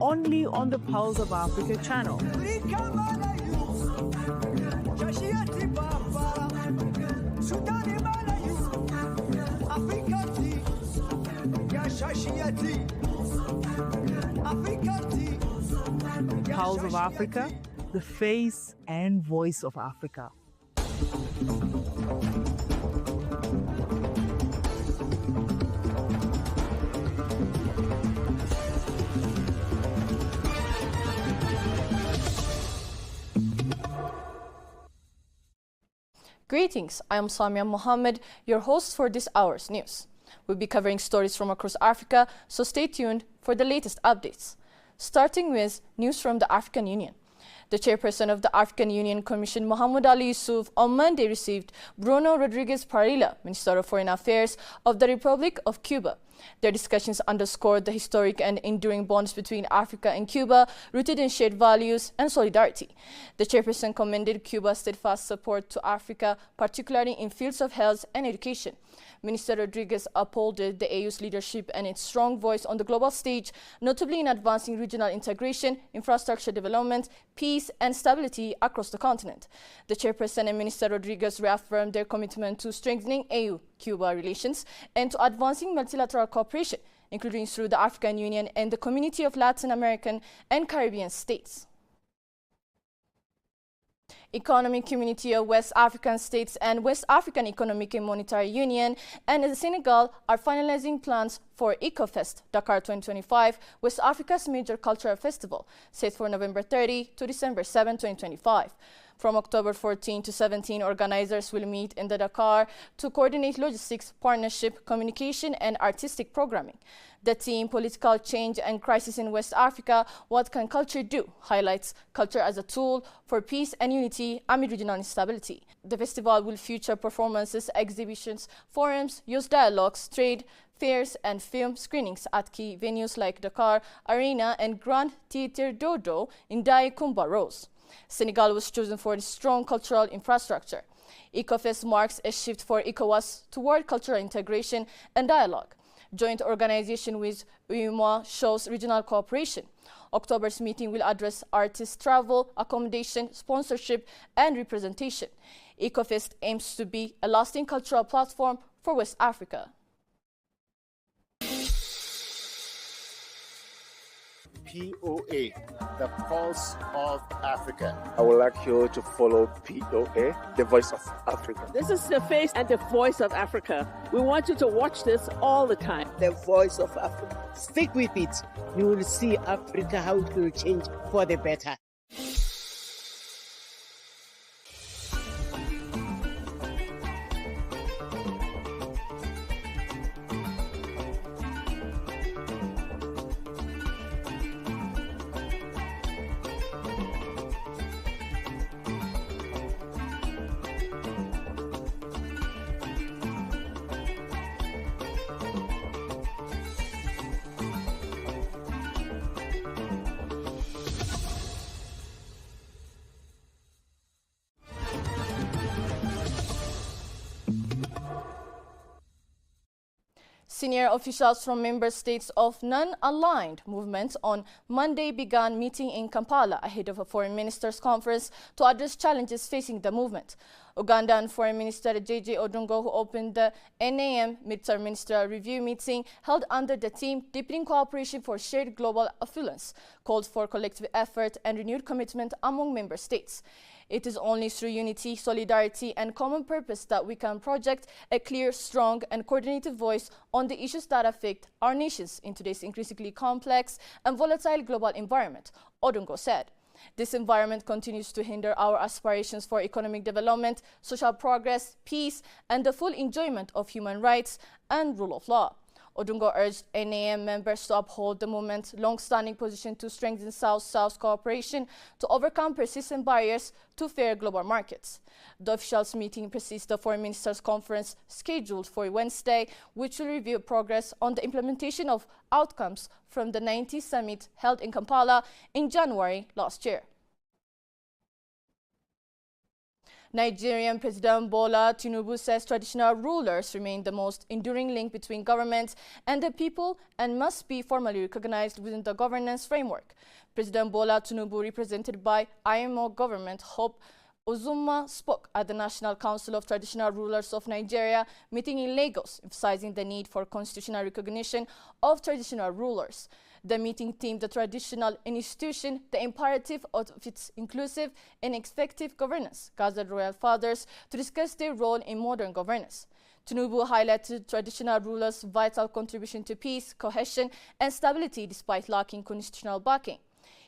only on the Pulse of Africa channel. Pulse of Africa, the face and voice of Africa. Greetings, I am Samia Mohammed, your host for this hour's news. We'll be covering stories from across Africa, so stay tuned for the latest updates. Starting with news from the African Union. The chairperson of the African Union Commission, Mohamed Ali Yusuf, on Monday received Bruno Rodriguez Parilla, Minister of Foreign Affairs of the Republic of Cuba. Their discussions underscored the historic and enduring bonds between Africa and Cuba, rooted in shared values and solidarity. The chairperson commended Cuba's steadfast support to Africa, particularly in fields of health and education. Minister Rodriguez upholded the AU's leadership and its strong voice on the global stage, notably in advancing regional integration, infrastructure development, peace and stability across the continent. The chairperson and Minister Rodriguez reaffirmed their commitment to strengthening AU-Cuba relations and to advancing multilateral cooperation, including through the African Union and the Community of Latin American and Caribbean States. Economic Community of West African States and West African Economic and Monetary Union and Senegal are finalizing plans for EcoFest Dakar 2025, West Africa's major cultural festival, set for November 30 to December 7, 2025. From October 14 to 17, organizers will meet in the Dakar to coordinate logistics, partnership, communication, and artistic programming. The theme, Political Change and Crisis in West Africa, What Can Culture Do?, highlights culture as a tool for peace and unity amid regional instability. The festival will feature performances, exhibitions, forums, youth dialogues, trade, fairs, and film screenings at key venues like Dakar Arena and Grand Theatre Dodo in Daïkumba Rose. Senegal was chosen for its strong cultural infrastructure. EcoFest marks a shift for ECOWAS toward cultural integration and dialogue. Joint organization with UEMOA shows regional cooperation. October's meeting will address artist travel, accommodation, sponsorship, and representation. EcoFest aims to be a lasting cultural platform for West Africa. POA, the Pulse of Africa. I would like you to follow POA, the Voice of Africa. This is the face and the voice of Africa. We want you to watch this all the time. The Voice of Africa. Stick with it. You will see Africa, how it will change for the better. Senior officials from member states of non-aligned movements on Monday began meeting in Kampala ahead of a foreign ministers' conference to address challenges facing the movement. Ugandan Foreign Minister J.J. Odungo, who opened the NAM Midterm Ministerial Review meeting held under the theme Deepening Cooperation for Shared Global Affluence, called for collective effort and renewed commitment among member states. It is only through unity, solidarity, and common purpose that we can project a clear, strong, and coordinated voice on the issues that affect our nations in today's increasingly complex and volatile global environment, Odungo said. This environment continues to hinder our aspirations for economic development, social progress, peace, and the full enjoyment of human rights and rule of law. Odungo urged NAM members to uphold the movement's long-standing position to strengthen South-South cooperation to overcome persistent barriers to fair global markets. The officials' meeting precedes the Foreign Ministers' Conference scheduled for Wednesday, which will review progress on the implementation of outcomes from the 90th summit held in Kampala in January last year. Nigerian President Bola Tinubu says traditional rulers remain the most enduring link between government and the people and must be formally recognized within the governance framework. President Bola Tinubu, represented by IMO Government Hope Uzuma, spoke at the National Council of Traditional Rulers of Nigeria meeting in Lagos, emphasizing the need for constitutional recognition of traditional rulers. The meeting themed the traditional institution, the imperative of its inclusive and effective governance, gathered royal fathers to discuss their role in modern governance. Tinubu highlighted traditional rulers' vital contribution to peace, cohesion, and stability despite lacking constitutional backing.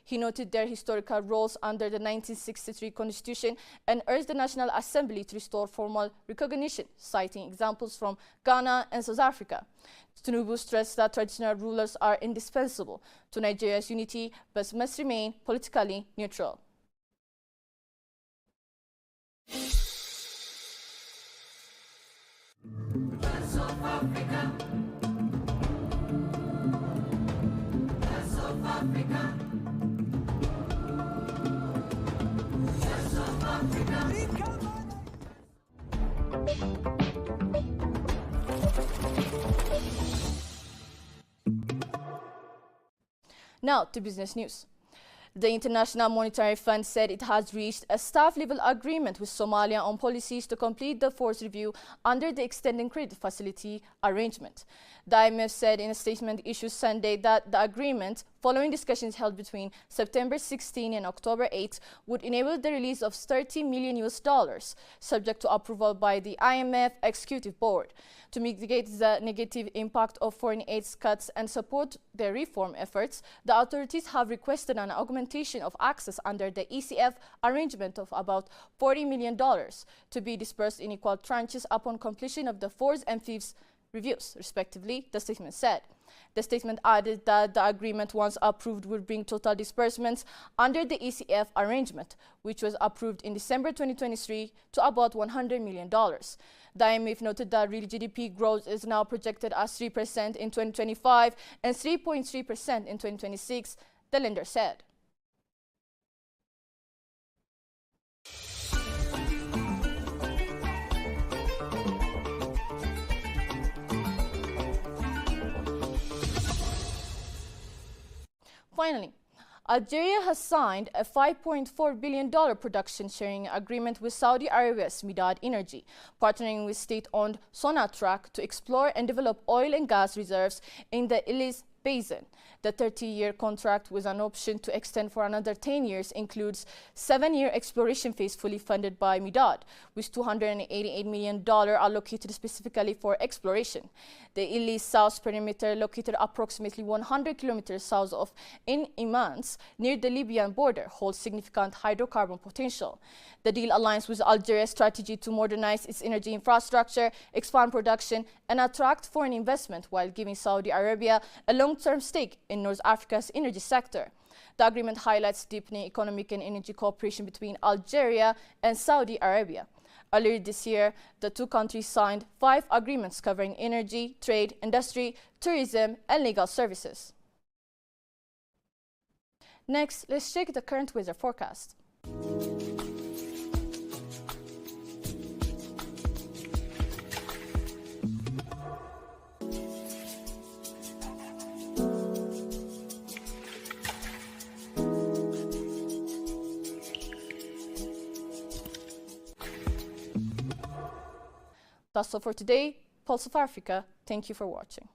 He noted their historical roles under the 1963 Constitution and urged the National Assembly to restore formal recognition, citing examples from Ghana and South Africa. Tinubu stressed that traditional rulers are indispensable to Nigeria's unity but must remain politically neutral. Now to business news. The International Monetary Fund said it has reached a staff-level agreement with Somalia on policies to complete the force review under the Extending Credit Facility arrangement. The IMF said in a statement issued Sunday that the agreement, following discussions held between September 16 and October 8, would enable the release of $30 million, subject to approval by the IMF Executive Board. To mitigate the negative impact of foreign aid cuts and support their reform efforts, the authorities have requested an augmentation of access under the ECF arrangement of about $40 million to be dispersed in equal tranches upon completion of the fourth and fifth reviews, respectively, the statement said. The statement added that the agreement, once approved, would bring total disbursements under the ECF arrangement, which was approved in December 2023, to about $100 million. The IMF noted that real GDP growth is now projected as 3% in 2025 and 3.3% in 2026, the lender said. Finally, Algeria has signed a $5.4 billion production sharing agreement with Saudi Arabia's Midad Energy, partnering with state-owned Sonatrach to explore and develop oil and gas reserves in the Illis Basin. The 30-year contract, with an option to extend for another 10 years, includes a 7-year exploration phase fully funded by Midad, with $288 million allocated specifically for exploration. The Illis South perimeter, located approximately 100 kilometers south of In Imans, near the Libyan border, holds significant hydrocarbon potential. The deal aligns with Algeria's strategy to modernize its energy infrastructure, expand production, and attract foreign investment, while giving Saudi Arabia a long-term stake in North Africa's energy sector. The agreement highlights deepening economic and energy cooperation between Algeria and Saudi Arabia. Earlier this year, the two countries signed 5 agreements covering energy, trade, industry, tourism, and legal services. Next, let's check the current weather forecast. That's all for today. Pulse of Africa. Thank you for watching.